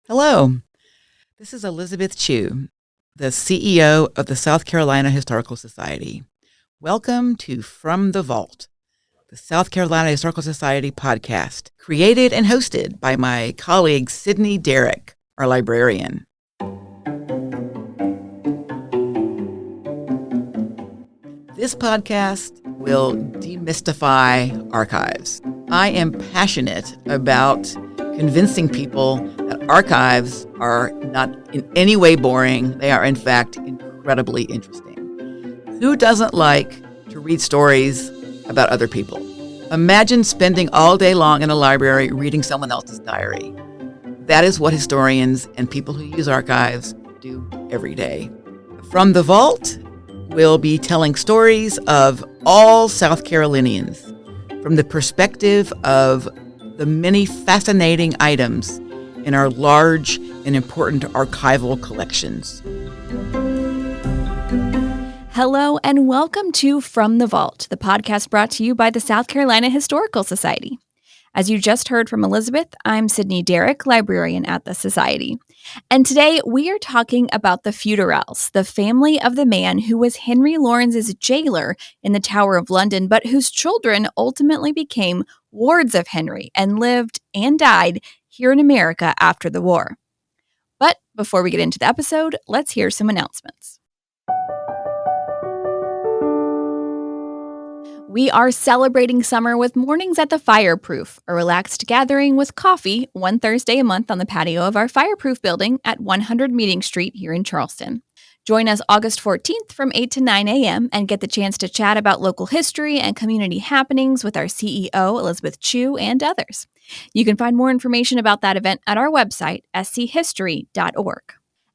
Hello, this is Elizabeth Chu, the CEO of the South Carolina Historical Society. Welcome to From the Vault, the South Carolina Historical Society podcast, created and hosted by my colleague Sydney Derrick, our librarian. This podcast will demystify archives. I am passionate about convincing people that archives are not in any way boring. They are, in fact, incredibly interesting. Who doesn't like to read stories about other people? Imagine spending all day long in a library reading someone else's diary. That is what historians and people who use archives do every day. From the Vault, we'll be telling stories of all South Carolinians from the perspective of the many fascinating items in our large and important archival collections. Hello and welcome to From the Vault, the podcast brought to you by the South Carolina Historical Society. As you just heard from Elizabeth, I'm Sydney Derrick, librarian at the Society. And today we are talking about the Futerells, the family of the man who was Henry Lawrence's jailer in the Tower of London, but whose children ultimately became wards of Henry and lived and died here in America after the war. But before we get into the episode, let's hear some announcements. We are celebrating summer with Mornings at the Fireproof, a relaxed gathering with coffee one Thursday a month on the patio of our Fireproof building at 100 Meeting Street here in Charleston. Join us August 14th from 8 to 9 a.m. and get the chance to chat about local history and community happenings with our CEO, Elizabeth Chu, and others. You can find more information about that event at our website, schistory.org.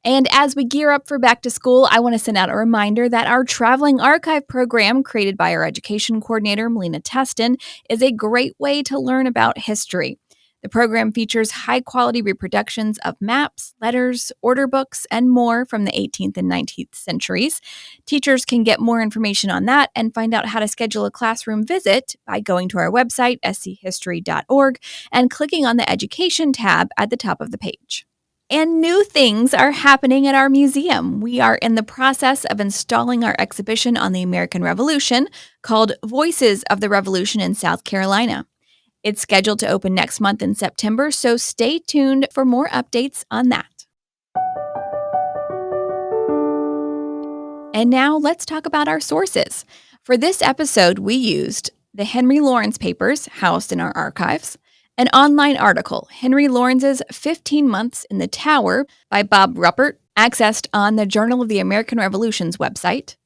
And as we gear up for back to school, I want to send out a reminder that our Traveling Archive program, created by our education coordinator, Melina Teston, is a great way to learn about history. The program features high-quality reproductions of maps, letters, order books, and more from the 18th and 19th centuries. Teachers can get more information on that and find out how to schedule a classroom visit by going to our website, schistory.org, and clicking on the Education tab at the top of the page. And new things are happening at our museum. We are in the process of installing our exhibition on the American Revolution called Voices of the Revolution in South Carolina. It's scheduled to open next month in September, so stay tuned for more updates on that. And now let's talk about our sources. For this episode, we used the Henry Lawrence papers housed in our archives, an online article, Henry Lawrence's 15 Months in the Tower by Bob Ruppert, accessed on the Journal of the American Revolution's website,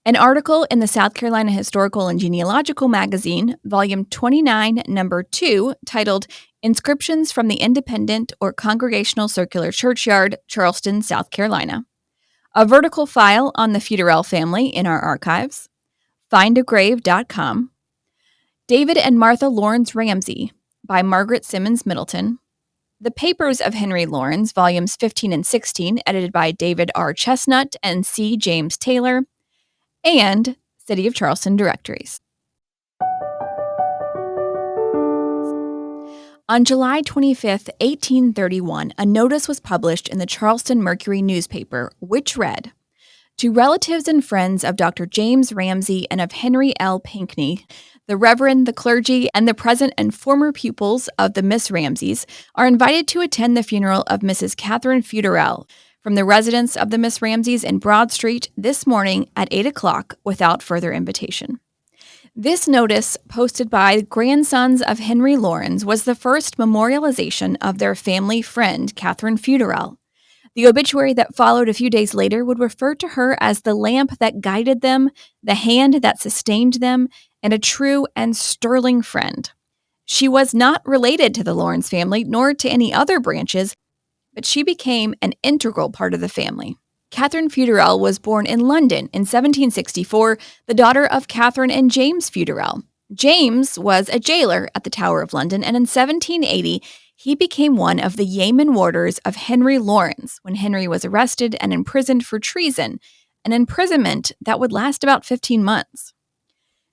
an article in the South Carolina Historical and Genealogical Magazine, Volume 29, Number 2, titled Inscriptions from the Independent or Congregational Circular Churchyard, Charleston, South Carolina, a vertical file on the Futerell family in our archives, findagrave.com, David and Martha Lawrence Ramsey, by Margaret Simmons Middleton, The Papers of Henry Lawrence, Volumes 15 and 16, edited by David R. Chestnut and C. James Taylor, and City of Charleston Directories. On July 25, 1831, a notice was published in the Charleston Mercury newspaper, which read, "To relatives and friends of Dr. James Ramsey and of Henry L. Pinckney, the Reverend, the clergy, and the present and former pupils of the Miss Ramseys are invited to attend the funeral of Mrs. Catherine Futerell from the residence of the Miss Ramseys in Broad Street this morning at 8 o'clock without further invitation." This notice, posted by grandsons of Henry Lawrence, was the first memorialization of their family friend, Catherine Futerell. The obituary that followed a few days later would refer to her as the lamp that guided them, the hand that sustained them, and a true and sterling friend. She was not related to the Lawrence family, nor to any other branches, but she became an integral part of the family. Catherine Futerell was born in London in 1764, the daughter of Catherine and James Futerell. James was a jailer at the Tower of London, and in 1780, he became one of the yeoman warders of Henry Lawrence when Henry was arrested and imprisoned for treason, an imprisonment that would last about 15 months.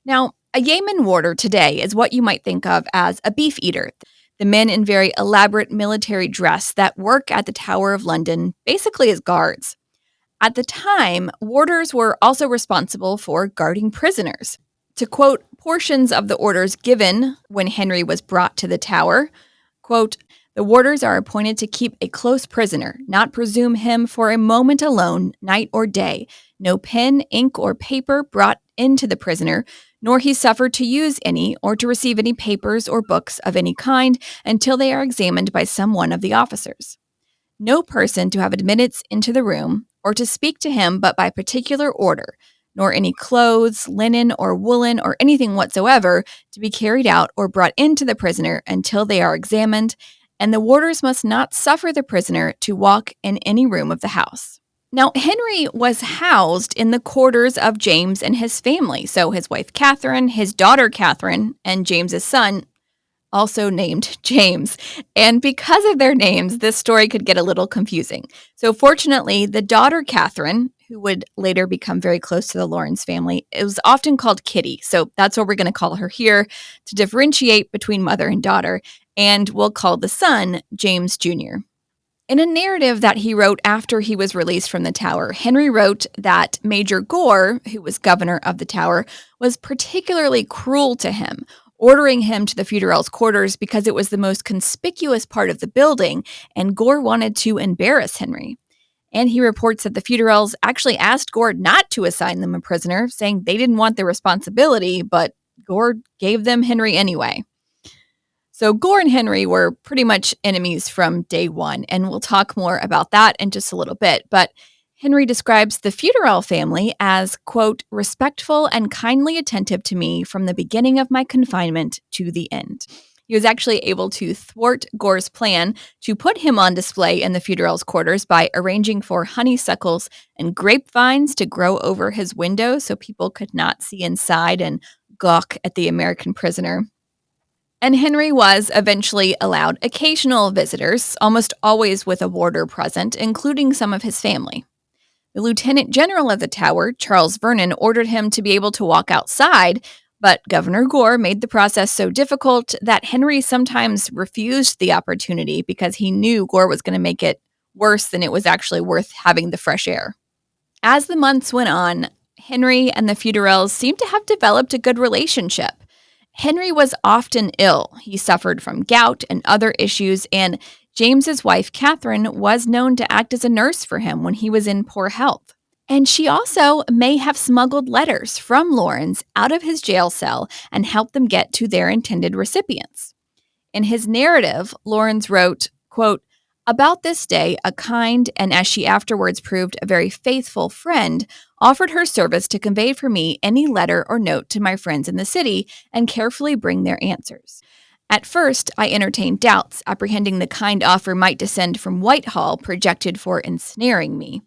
Now, a yeoman warder today is what you might think of as a beef eater. the men in very elaborate military dress that work at the Tower of London basically as guards. At the time, warders were also responsible for guarding prisoners. To quote portions of the orders given when Henry was brought to the Tower, quote, "The warders are appointed to keep a close prisoner, not presume him for a moment alone, night or day, no pen, ink, or paper brought into the prisoner, nor he suffered to use any or to receive any papers or books of any kind until they are examined by some one of the officers. No person to have admittance into the room, or to speak to him but by particular order, nor any clothes, linen, or woolen, or anything whatsoever to be carried out or brought into the prisoner until they are examined, and the warders must not suffer the prisoner to walk in any room of the house." Now, Henry was housed in the quarters of James and his family, so his wife Catherine, his daughter Catherine, and James's son, also named James. And because of their names, this story could get a little confusing. So fortunately, the daughter Catherine, who would later become very close to the Lawrence family, it was often called Kitty. So that's what we're going to call her here to differentiate between mother and daughter. And we'll call the son James Jr. In a narrative that he wrote after he was released from the Tower, Henry wrote that Major Gore, who was governor of the Tower, was particularly cruel to him, ordering him to the Futerells' quarters because it was the most conspicuous part of the building, and Gore wanted to embarrass Henry. And he reports that the Futerells actually asked Gore not to assign them a prisoner, saying they didn't want the responsibility, but Gore gave them Henry anyway. So Gore and Henry were pretty much enemies from day one, and we'll talk more about that in just a little bit. But Henry describes the Futerell family as, quote, "respectful and kindly attentive to me from the beginning of my confinement to the end." He was actually able to thwart Gore's plan to put him on display in the Futerells' quarters by arranging for honeysuckles and grapevines to grow over his window so people could not see inside and gawk at the American prisoner. And Henry was eventually allowed occasional visitors, almost always with a warder present, including some of his family. The Lieutenant General of the Tower, Charles Vernon, ordered him to be able to walk outside, but Governor Gore made the process so difficult that Henry sometimes refused the opportunity because he knew Gore was going to make it worse than it was actually worth having the fresh air. As the months went on, Henry and the Futerells seemed to have developed a good relationship. Henry was often ill. He suffered from gout and other issues, and James's wife, Catherine, was known to act as a nurse for him when he was in poor health. And she also may have smuggled letters from Lawrence out of his jail cell and helped them get to their intended recipients. In his narrative, Lawrence wrote, quote, "About this day, a kind, and as she afterwards proved, a very faithful friend, offered her service to convey for me any letter or note to my friends in the city and carefully bring their answers. At first, I entertained doubts, apprehending the kind offer might descend from Whitehall, projected for ensnaring me.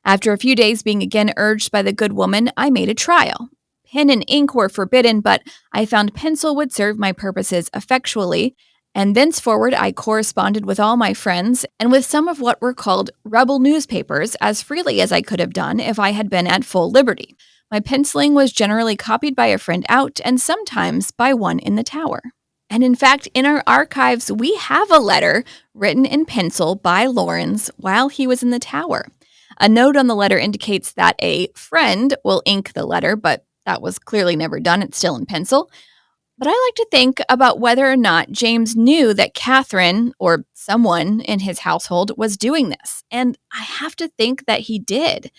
After a few days being again urged by the good woman, I made a trial. Pen and ink were forbidden, but I found pencil would serve my purposes effectually, and thenceforward I corresponded with all my friends and with some of what were called rebel newspapers as freely as I could have done if I had been at full liberty. My penciling was generally copied by a friend out and sometimes by one in the Tower." And in fact, in our archives, we have a letter written in pencil by Lawrence while he was in the Tower. A note on the letter indicates that a friend will ink the letter, but that was clearly never done. It's still in pencil. But I like to think about whether or not James knew that Catherine or someone in his household was doing this. And I have to think that he did.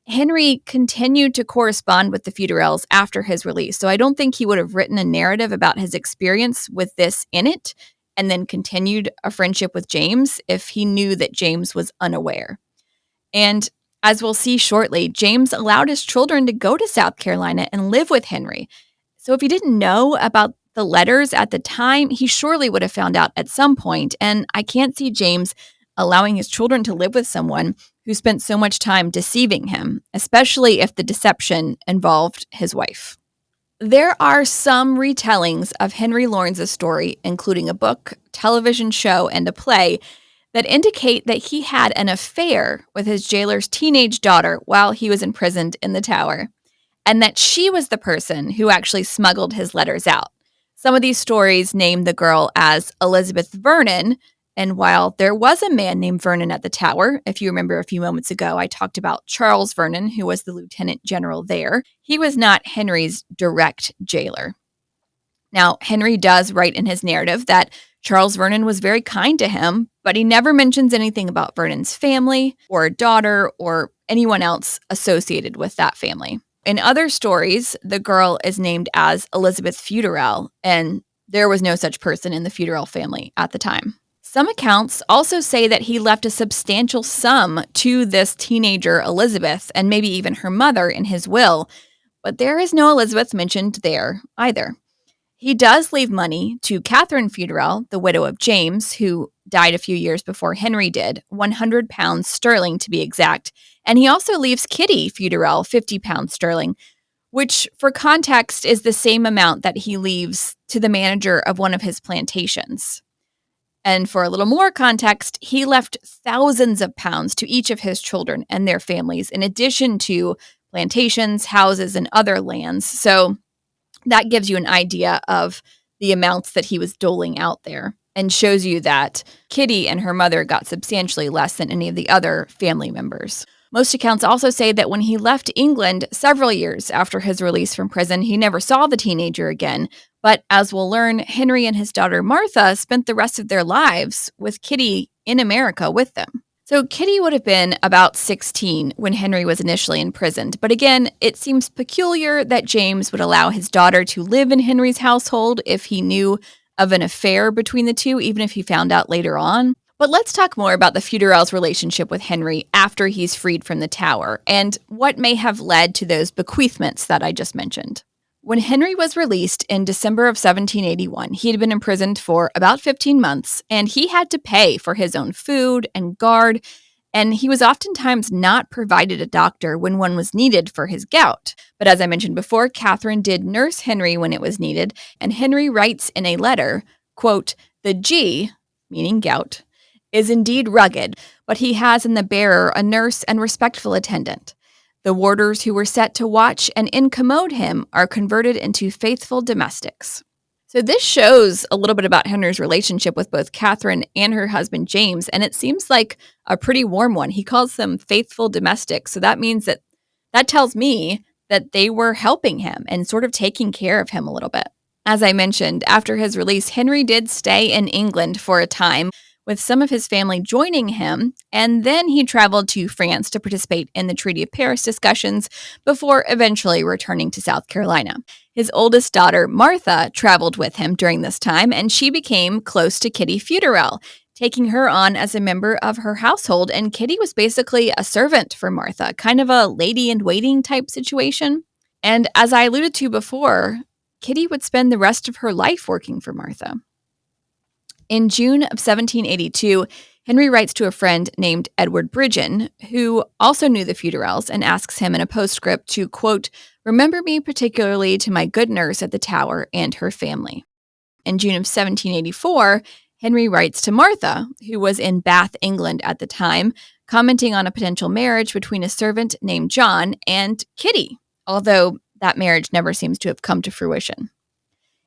Henry continued to correspond with the Futerells after his release, so I don't think he would have written a narrative about his experience with this in it and then continued a friendship with James if he knew that James was unaware. And as we'll see shortly, James allowed his children to go to South Carolina and live with Henry. So if he didn't know about the letters at the time, he surely would have found out at some point. And I can't see James allowing his children to live with someone who spent so much time deceiving him, especially if the deception involved his wife. There are some retellings of Henry Lawrence's story, including a book, television show, and a play, that indicate that he had an affair with his jailer's teenage daughter while he was imprisoned in the Tower, and that she was the person who actually smuggled his letters out. Some of these stories name the girl as Elizabeth Vernon, and while there was a man named Vernon at the Tower, if you remember a few moments ago, I talked about Charles Vernon, who was the lieutenant general there. He was not Henry's direct jailer. Now, Henry does write in his narrative that Charles Vernon was very kind to him, but he never mentions anything about Vernon's family or daughter or anyone else associated with that family. In other stories, the girl is named as Elizabeth Futerell, and there was no such person in the Futerell family at the time. Some accounts also say that he left a substantial sum to this teenager Elizabeth and maybe even her mother in his will, but there is no Elizabeth mentioned there either. He does leave money to Catherine Futerell, the widow of James, who died a few years before Henry did, £100 sterling to be exact, and he also leaves Kitty Futerell £50 sterling, which for context is the same amount that he leaves to the manager of one of his plantations. And for a little more context, he left thousands of pounds to each of his children and their families, in addition to plantations, houses, and other lands. So that gives you an idea of the amounts that he was doling out there and shows you that Kitty and her mother got substantially less than any of the other family members. Most accounts also say that when he left England several years after his release from prison, he never saw the teenager again. But as we'll learn, Henry and his daughter Martha spent the rest of their lives with Kitty in America with them. So Kitty would have been about 16 when Henry was initially imprisoned. But again, it seems peculiar that James would allow his daughter to live in Henry's household if he knew of an affair between the two, even if he found out later on. But let's talk more about the Futerells' relationship with Henry after he's freed from the Tower and what may have led to those bequeathments that I just mentioned. When Henry was released in December of 1781, he had been imprisoned for about 15 months, and he had to pay for his own food and guard, and he was oftentimes not provided a doctor when one was needed for his gout. But as I mentioned before, Catherine did nurse Henry when it was needed, and Henry writes in a letter, quote, "The G," meaning gout, "is indeed rugged, but he has in the bearer a nurse and respectful attendant. The warders who were set to watch and incommode him are converted into faithful domestics." So this shows a little bit about Henry's relationship with both Catherine and her husband James, and it seems like a pretty warm one. He calls them faithful domestics, so that means that tells me that they were helping him and sort of taking care of him a little bit. As I mentioned, after his release, Henry did stay in England for a time, with some of his family joining him, and then he traveled to France to participate in the Treaty of Paris discussions before eventually returning to South Carolina. His oldest daughter, Martha, traveled with him during this time, and she became close to Kitty Futerell, taking her on as a member of her household, and Kitty was basically a servant for Martha, kind of a lady-in-waiting type situation. And as I alluded to before, Kitty would spend the rest of her life working for Martha. In June of 1782, Henry writes to a friend named Edward Bridgen, who also knew the Futerells, and asks him in a postscript to, quote, "remember me particularly to my good nurse at the Tower and her family." In June of 1784, Henry writes to Martha, who was in Bath, England at the time, commenting on a potential marriage between a servant named John and Kitty, although that marriage never seems to have come to fruition.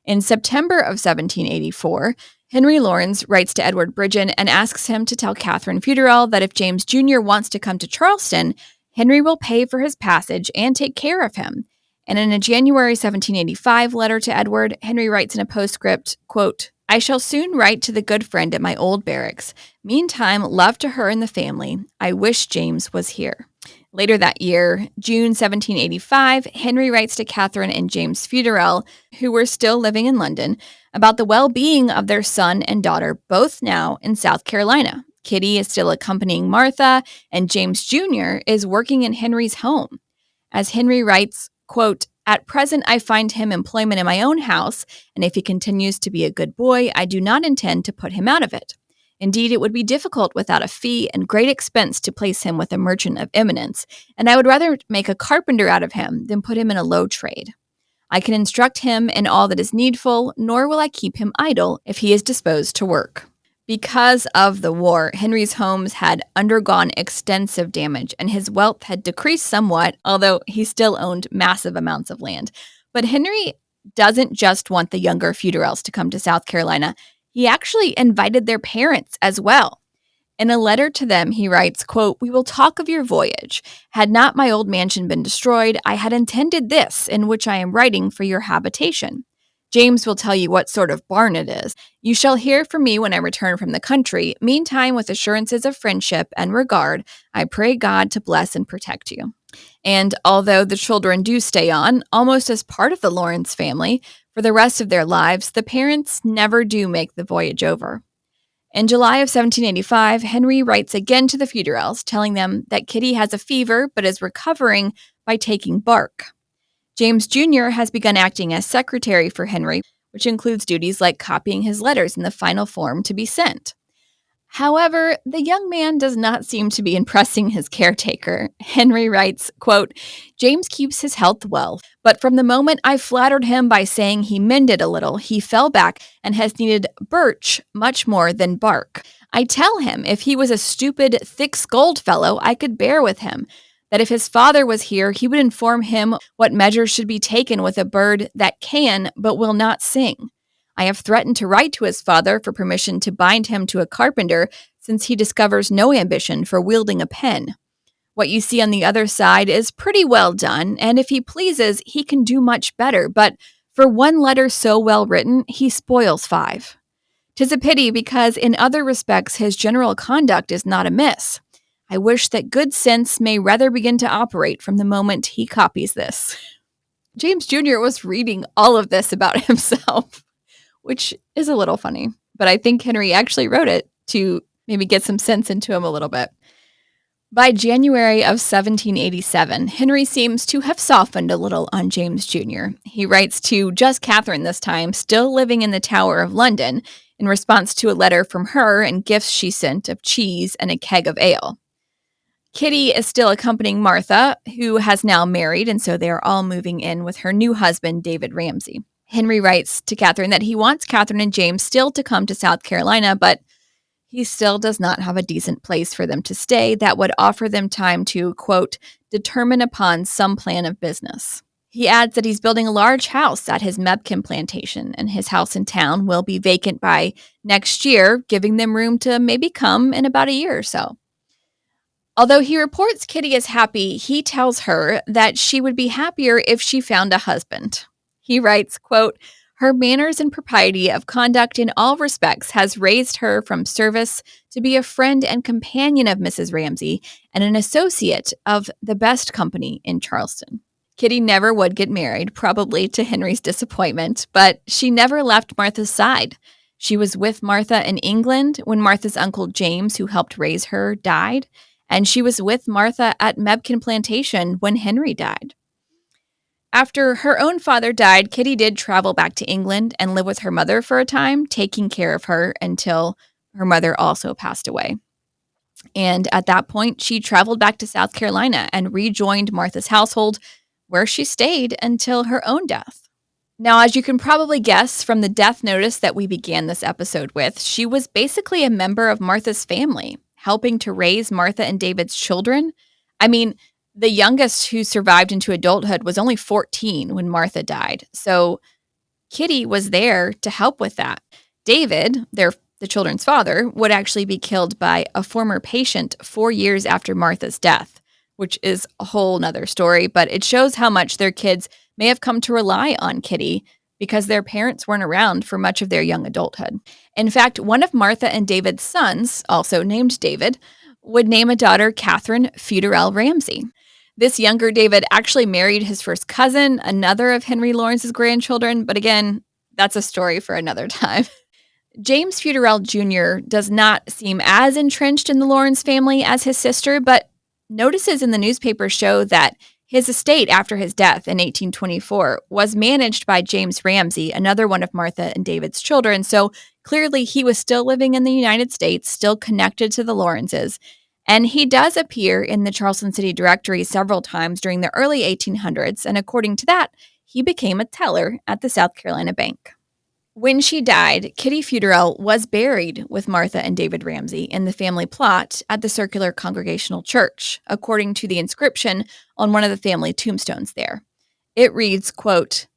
In September of 1784, Henry Lawrence writes to Edward Bridgen and asks him to tell Catherine Futerell that if James Jr. wants to come to Charleston, Henry will pay for his passage and take care of him. And in a January 1785 letter to Edward, Henry writes in a postscript, quote, "I shall soon write to the good friend at my old barracks. Meantime, love to her and the family. I wish James was here." Later that year, June 1785, Henry writes to Catherine and James Futerell, who were still living in London, about the well-being of their son and daughter, both now in South Carolina. Kitty is still accompanying Martha, and James Jr. is working in Henry's home. As Henry writes, quote, "At present I find him employment in my own house, and if he continues to be a good boy, I do not intend to put him out of it. Indeed, it would be difficult without a fee and great expense to place him with a merchant of eminence, and I would rather make a carpenter out of him than put him in a low trade. I can instruct him in all that is needful, nor will I keep him idle if he is disposed to work." Because of the war, Henry's homes had undergone extensive damage, and his wealth had decreased somewhat, although he still owned massive amounts of land. But Henry doesn't just want the younger Futerells to come to South Carolina. He actually invited their parents as well. In a letter to them, he writes, quote, "We will talk of your voyage. Had not my old mansion been destroyed, I had intended this, in which I am writing, for your habitation. James will tell you what sort of barn it is. You shall hear from me when I return from the country. Meantime, with assurances of friendship and regard, I pray God to bless and protect you." And although the children do stay on, almost as part of the Lawrence family, for the rest of their lives, the parents never do make the voyage over. In July of 1785, Henry writes again to the Futerells, telling them that Kitty has a fever but is recovering by taking bark. James Jr. has begun acting as secretary for Henry, which includes duties like copying his letters in the final form to be sent. However, the young man does not seem to be impressing his caretaker. Henry writes, quote, "James keeps his health well, but from the moment I flattered him by saying he mended a little, he fell back and has needed birch much more than bark. I tell him if he was a stupid, thick-skulled fellow, I could bear with him, that if his father was here, he would inform him what measures should be taken with a bird that can but will not sing. I have threatened to write to his father for permission to bind him to a carpenter, since he discovers no ambition for wielding a pen. What you see on the other side is pretty well done, and if he pleases, he can do much better, but for one letter so well written, he spoils 5. 'Tis a pity, because in other respects his general conduct is not amiss. I wish that good sense may rather begin to operate from the moment he copies this." James Jr. was reading all of this about himself, which is a little funny. But I think Henry actually wrote it to maybe get some sense into him a little bit. By January of 1787, Henry seems to have softened a little on James Jr. He writes to just Catherine this time, still living in the Tower of London, in response to a letter from her and gifts she sent of cheese and a keg of ale. Kitty is still accompanying Martha, who has now married, and so they are all moving in with her new husband, David Ramsay. Henry writes to Catherine that he wants Catherine and James still to come to South Carolina, but he still does not have a decent place for them to stay that would offer them time to, quote, "determine upon some plan of business." He adds that he's building a large house at his Mebkin plantation, and his house in town will be vacant by next year, giving them room to maybe come in about a year or so. Although he reports Kitty is happy, he tells her that she would be happier if she found a husband. He writes, quote, "Her manners and propriety of conduct in all respects has raised her from service to be a friend and companion of Mrs. Ramsay and an associate of the best company in Charleston." Kitty never would get married, probably to Henry's disappointment, but she never left Martha's side. She was with Martha in England when Martha's uncle James, who helped raise her, died, and she was with Martha at Mebkin Plantation when Henry died. After her own father died, Kitty did travel back to England and live with her mother for a time, taking care of her until her mother also passed away. And at that point, she traveled back to South Carolina and rejoined Martha's household, where she stayed until her own death. Now, as you can probably guess from the death notice that we began this episode with, she was basically a member of Martha's family, helping to raise Martha and David's children. I mean, the youngest who survived into adulthood was only 14 when Martha died. So Kitty was there to help with that. David, the children's father, would actually be killed by a former patient 4 years after Martha's death, which is a whole nother story, but it shows how much their kids may have come to rely on Kitty because their parents weren't around for much of their young adulthood. In fact, one of Martha and David's sons, also named David, would name a daughter Catherine Futerell Ramsay. This younger David actually married his first cousin, another of Henry Lawrence's grandchildren, but again, that's a story for another time. James Futerell Jr. does not seem as entrenched in the Lawrence family as his sister, but notices in the newspaper show that his estate after his death in 1824 was managed by James Ramsay, another one of Martha and David's children, so clearly he was still living in the United States, still connected to the Lawrences. And he does appear in the Charleston City Directory several times during the early 1800s, and according to that, he became a teller at the South Carolina Bank. When she died, Kitty Futerell was buried with Martha and David Ramsay in the family plot at the Circular Congregational Church, according to the inscription on one of the family tombstones there. It reads, quote,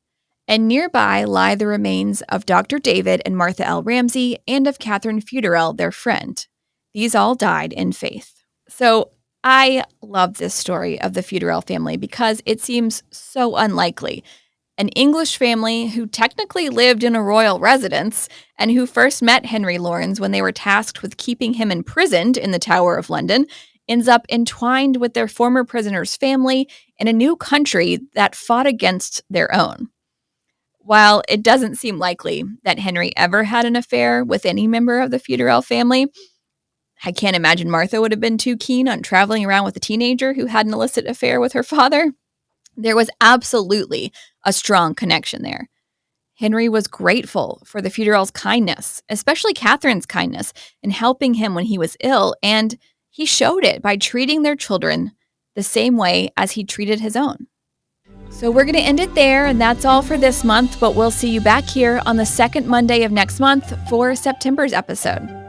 And nearby lie the remains of Dr. David and Martha L. Ramsey and of Catherine Futerell, their friend. These all died in faith. So I love this story of the Futerell family because it seems so unlikely. An English family who technically lived in a royal residence and who first met Henry Lawrence when they were tasked with keeping him imprisoned in the Tower of London ends up entwined with their former prisoner's family in a new country that fought against their own. While it doesn't seem likely that Henry ever had an affair with any member of the Futerell family, I can't imagine Martha would have been too keen on traveling around with a teenager who had an illicit affair with her father. There was absolutely a strong connection there. Henry was grateful for the Futerells' kindness, especially Catherine's kindness, in helping him when he was ill, and he showed it by treating their children the same way as he treated his own. So we're going to end it there, and that's all for this month, but we'll see you back here on the second Monday of next month for September's episode.